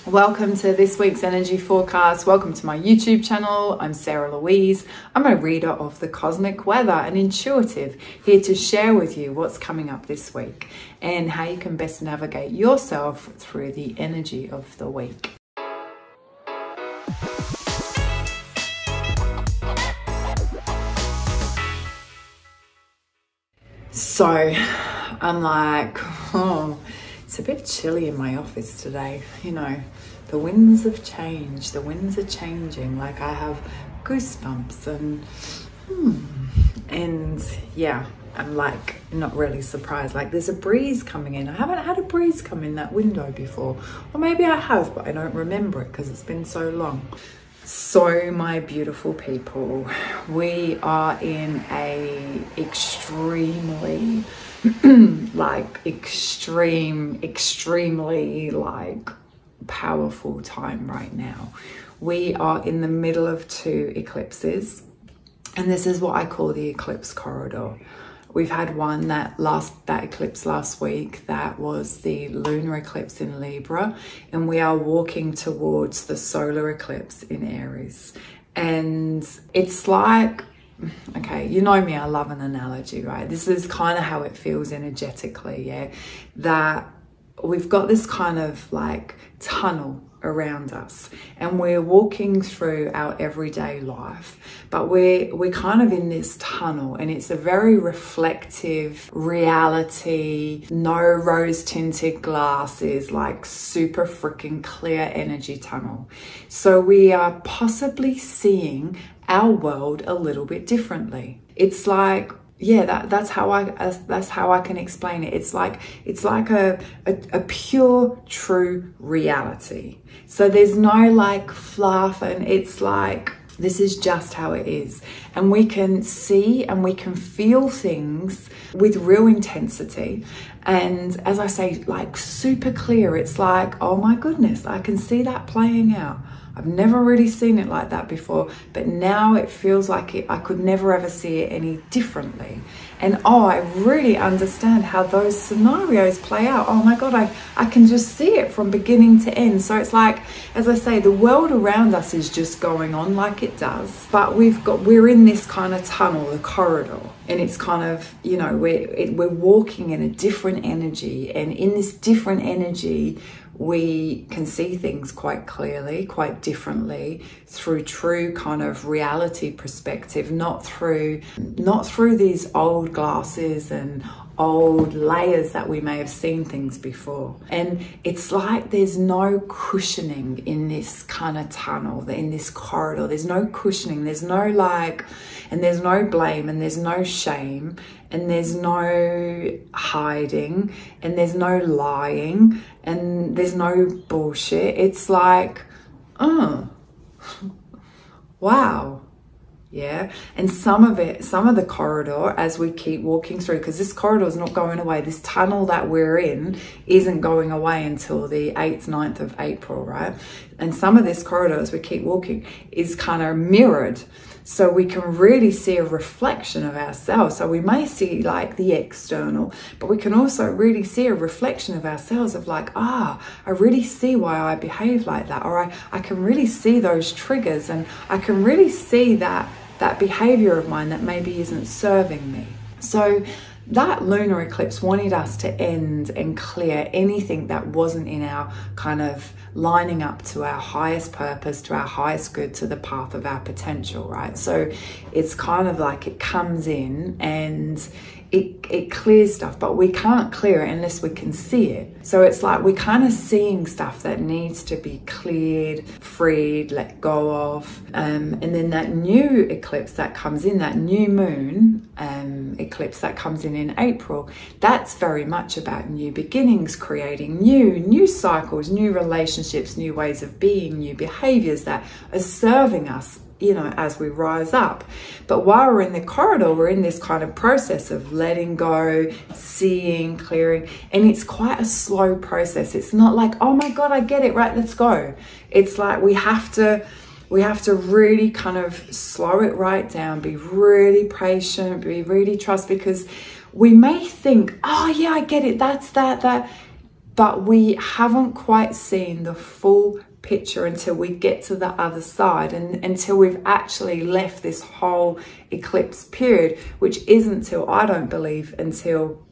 Welcome to this week's energy forecast. Welcome to my YouTube channel. I'm Sarah Louise. I'm a reader of the cosmic weather, an intuitive, here to share with you what's coming up this week and how you can best navigate yourself through the energy of the week. So I'm like, oh, it's a bit chilly in my office today. You know, the winds have changed. The winds are changing. Like I have goosebumps and yeah, I'm like not really surprised. Like there's a breeze coming in. I haven't had a breeze come in that window before. Or maybe I have, but I don't remember it because it's been so long. So my beautiful people, we are in a extremely extremely powerful time right now. We are in the middle of two eclipses, and this is what I call the eclipse corridor. We've had one that eclipse last week, that was the lunar eclipse in Libra, and we are walking towards the solar eclipse in Aries. And it's like, okay, you know me, I love an analogy, right? This is kind of how it feels energetically, yeah? That we've got this kind of like tunnel around us and we're walking through our everyday life, but we're kind of in this tunnel, and it's a very reflective reality, no rose tinted glasses, like super freaking clear energy tunnel. So we are possibly seeing our world a little bit differently. It's like, yeah, that's how I can explain it. It's like a pure, true reality. So there's no like fluff, and it's like, this is just how it is. And we can see and we can feel things with real intensity. And as I say, like super clear. It's like, oh my goodness, I can see that playing out. I've never really seen it like that before, but now it feels like I could never ever see it any differently. And oh, I really understand how those scenarios play out. Oh my God, I can just see it from beginning to end. So it's like, as I say, the world around us is just going on like it does, but we're in this kind of tunnel, the corridor, and it's kind of, you know, we're walking in a different energy, and in this different energy, we can see things quite clearly, quite differently, through true kind of reality perspective, not through these old glasses and old layers that we may have seen things before. And it's like there's no cushioning in this kind of tunnel, in this corridor. There's no cushioning, there's no like, and there's no blame, and there's no shame, and there's no hiding, and there's no lying, and there's no bullshit. It's like, oh, wow. Yeah, and some of the corridor, as we keep walking through, because this corridor is not going away, this tunnel that we're in isn't going away until the 8th, 9th of April, right? And some of this corridor, as we keep walking, is kind of mirrored. So we can really see a reflection of ourselves. So we may see like the external, but we can also really see a reflection of ourselves of like, I really see why I behave like that. Or I can really see those triggers, and I can really see that behavior of mine that maybe isn't serving me. So that lunar eclipse wanted us to end and clear anything that wasn't in our kind of lining up to our highest purpose, to our highest good, to the path of our potential, right? So it's kind of like it comes in and it clears stuff, but we can't clear it unless we can see it. So it's like we're kind of seeing stuff that needs to be cleared, freed, let go of. And then that new eclipse that comes in, that new moon eclipse that comes in April, that's very much about new beginnings, creating new cycles, new relationships, new ways of being, new behaviors that are serving us, you know, as we rise up. But while we're in the corridor, we're in this kind of process of letting go, seeing, clearing, and it's quite a slow process. It's not like, oh my God, I get it, right, let's go. It's like we have to really kind of slow it right down, be really patient, be really trust, because we may think, oh yeah, I get it, that's that. but we haven't quite seen the full picture until we get to the other side, and until we've actually left this whole eclipse period, which isn't till, I don't believe, until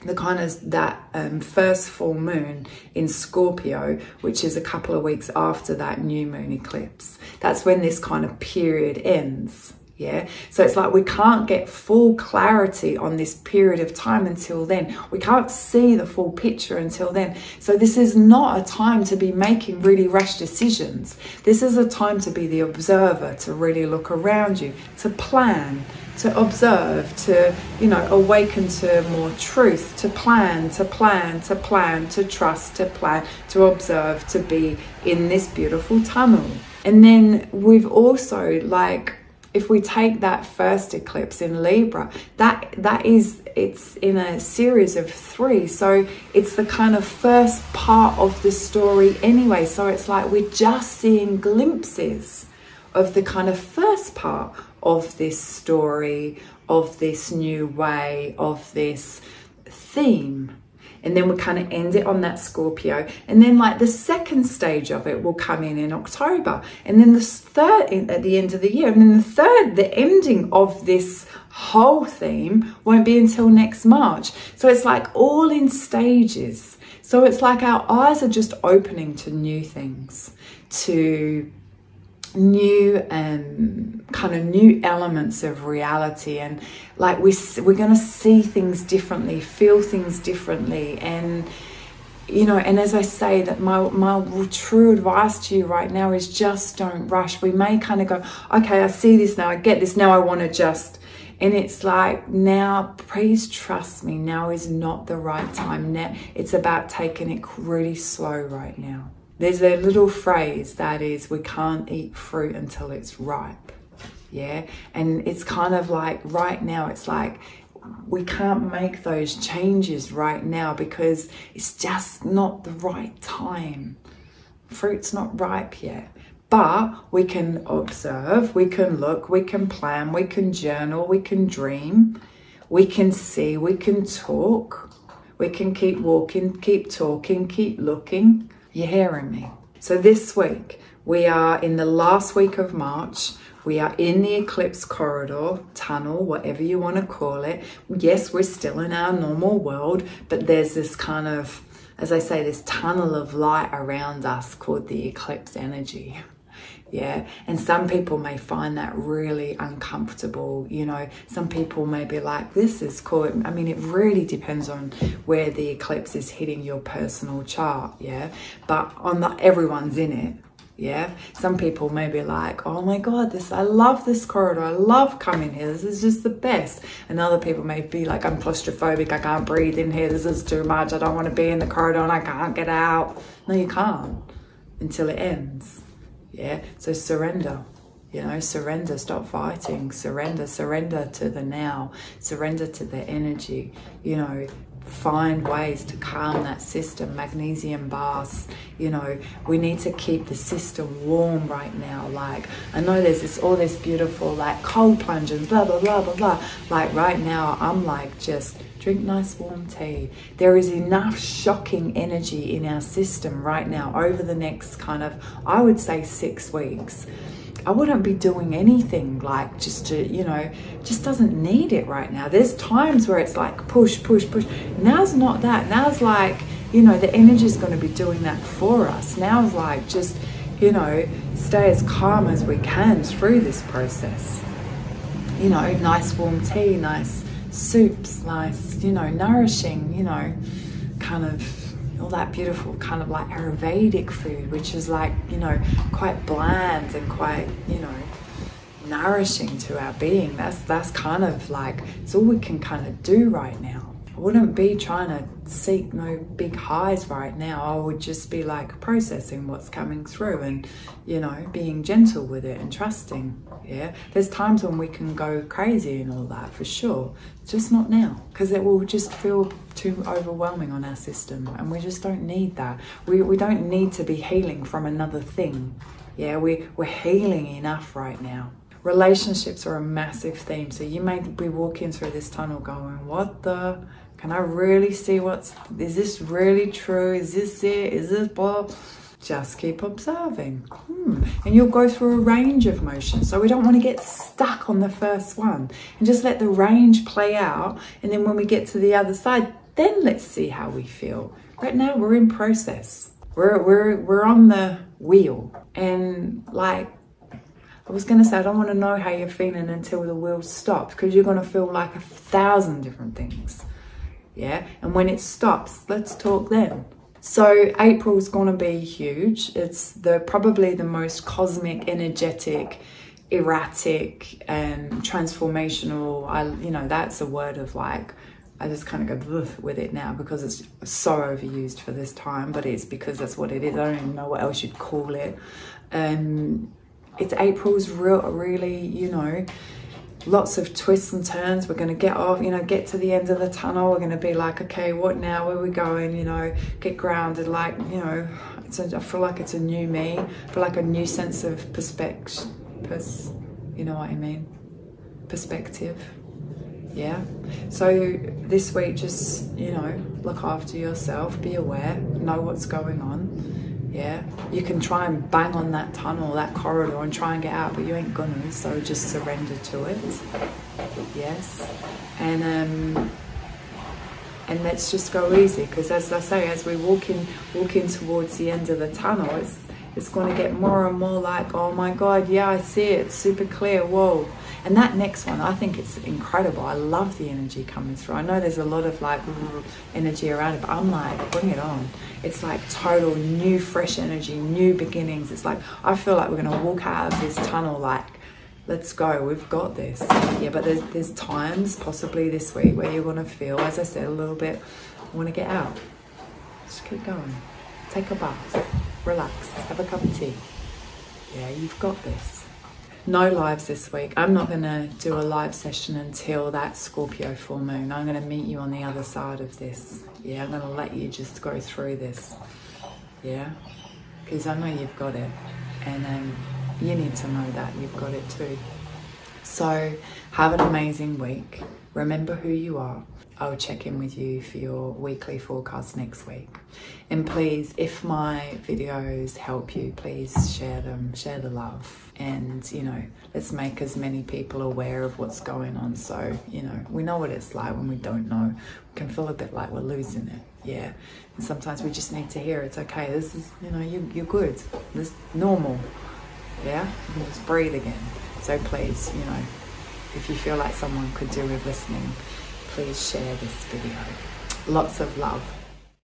the kind of that first full moon in Scorpio, which is a couple of weeks after that new moon eclipse. That's when this kind of period ends. Yeah, so it's like we can't get full clarity on this period of time until then. We can't see the full picture until then. So this is not a time to be making really rash decisions. This is a time to be the observer, to really look around you, to plan, to observe, to, you know, awaken to more truth, to plan, to plan, to plan, to trust, to plan, to observe, to be in this beautiful tunnel. And then we've also, like, if we take that first eclipse in Libra, it's in a series of 3. So it's the kind of first part of the story anyway. So it's like we're just seeing glimpses of the kind of first part of this story, of this new way, of this theme. And then we kind of end it on that Scorpio. And then like the second stage of it will come in October. And then the third at the end of the year. And then the third, the ending of this whole theme won't be until next March. So it's like all in stages. So it's like our eyes are just opening to new things, to new kind of new elements of reality, and like we're going to see things differently, feel things differently. And you know, and as I say, that my true advice to you right now is just don't rush. We may kind of go, okay, I see this now, I get this now, I want to just, and it's like, now please trust me, now is not the right time. Now it's about taking it really slow right now. There's a little phrase that is, we can't eat fruit until it's ripe. Yeah. And it's kind of like right now, it's like we can't make those changes right now because it's just not the right time. Fruit's not ripe yet. But we can observe, we can look, we can plan, we can journal, we can dream, we can see, we can talk, we can keep walking, keep talking, keep looking. You're hearing me? So this week, we are in the last week of March. We are in the eclipse corridor, tunnel, whatever you want to call it. Yes, we're still in our normal world, but there's this kind of, as I say, this tunnel of light around us called the eclipse energy. Yeah, and some people may find that really uncomfortable. You know, some people may be like, this is cool. I mean, it really depends on where the eclipse is hitting your personal chart. Yeah, but everyone's in it. Yeah, some people may be like, oh my God, I love this corridor. I love coming here. This is just the best. And other people may be like, I'm claustrophobic. I can't breathe in here. This is too much. I don't want to be in the corridor and I can't get out. No, you can't until it ends. Yeah, so surrender, you know, surrender, stop fighting, surrender to the now, surrender to the energy, you know, find ways to calm that system, magnesium baths, you know, we need to keep the system warm right now. Like, I know there's all this beautiful, like, cold plunges, blah, blah, blah, blah, blah. Like, right now, I'm like, just drink nice warm tea. There is enough shocking energy in our system right now over the next kind of, I would say 6 weeks. I wouldn't be doing anything like just to, you know, just doesn't need it right now. There's times where it's like push, push, push. Now's not that. Now's like, you know, the energy is going to be doing that for us. Now's like just, you know, stay as calm as we can through this process. You know, nice warm tea, nice soups, nice, you know, nourishing, you know, kind of all that beautiful kind of like Ayurvedic food, which is like, you know, quite bland and quite, you know, nourishing to our being. That's kind of like, it's all we can kind of do right now. I wouldn't be trying to seek no big highs right now. I would just be like processing what's coming through and, you know, being gentle with it and trusting. Yeah, there's times when we can go crazy and all that for sure, just not now, because it will just feel too overwhelming on our system, and we just don't need that. We don't need to be healing from another thing. Yeah, we're healing enough right now. Relationships are a massive theme, so you may be walking through this tunnel going, what the Can I really see is this really true? Is this it? Is this blah? Just keep observing. And you'll go through a range of motions. So we don't want to get stuck on the first one, and just let the range play out. And then when we get to the other side, then let's see how we feel. Right now we're in process. We're on the wheel. And like I was going to say, I don't want to know how you're feeling until the wheel stops, because you're going to feel like 1,000 different things. Yeah, and when it stops, let's talk then. So April's gonna be huge. It's probably the most cosmic, energetic, erratic, and transformational. You know, that's a word of like, I just kind of go with it now because it's so overused for this time, but it's because that's what it is. I don't even know what else you'd call it. It's April's really, you know, lots of twists and turns. We're going to get off, you know, get to the end of the tunnel. We're going to be like, okay, what now? Where are we going? You know, get grounded. Like, you know, I feel like it's a new me. I feel like a new sense of perspective. You know what I mean? Perspective. Yeah. So this week, just, you know, look after yourself. Be aware. Know what's going on. Yeah, you can try and bang on that tunnel, that corridor, and try and get out, but you ain't gonna, so just surrender to it. Yes. And let's just go easy, because as I say, as we walk in towards the end of the tunnel, it's going to get more and more like, oh my God, yeah, I see it, super clear, whoa. And that next one, I think it's incredible. I love the energy coming through. I know there's a lot of like energy around it, but I'm like, bring it on. It's like total new, fresh energy, new beginnings. It's like, I feel like we're going to walk out of this tunnel like, let's go, we've got this. Yeah, but there's times, possibly this week, where you're going to feel, as I said, a little bit, I want to get out. Just keep going. Take a bath, relax, have a cup of tea. Yeah, you've got this. No lives this week. I'm not going to do a live session until that Scorpio full moon. I'm going to meet you on the other side of this. Yeah, I'm going to let you just go through this. Yeah, because I know you've got it. And you need to know that you've got it too. So have an amazing week. Remember who you are. I'll check in with you for your weekly forecast next week. And please, if my videos help you, please share them, share the love. And, you know, let's make as many people aware of what's going on. So, you know, we know what it's like when we don't know. We can feel a bit like we're losing it. Yeah. And sometimes we just need to hear it's okay. This is, you know, you're good. This is normal. Yeah. You can just breathe again. So please, you know, if you feel like someone could do with listening, please share this video. Lots of love.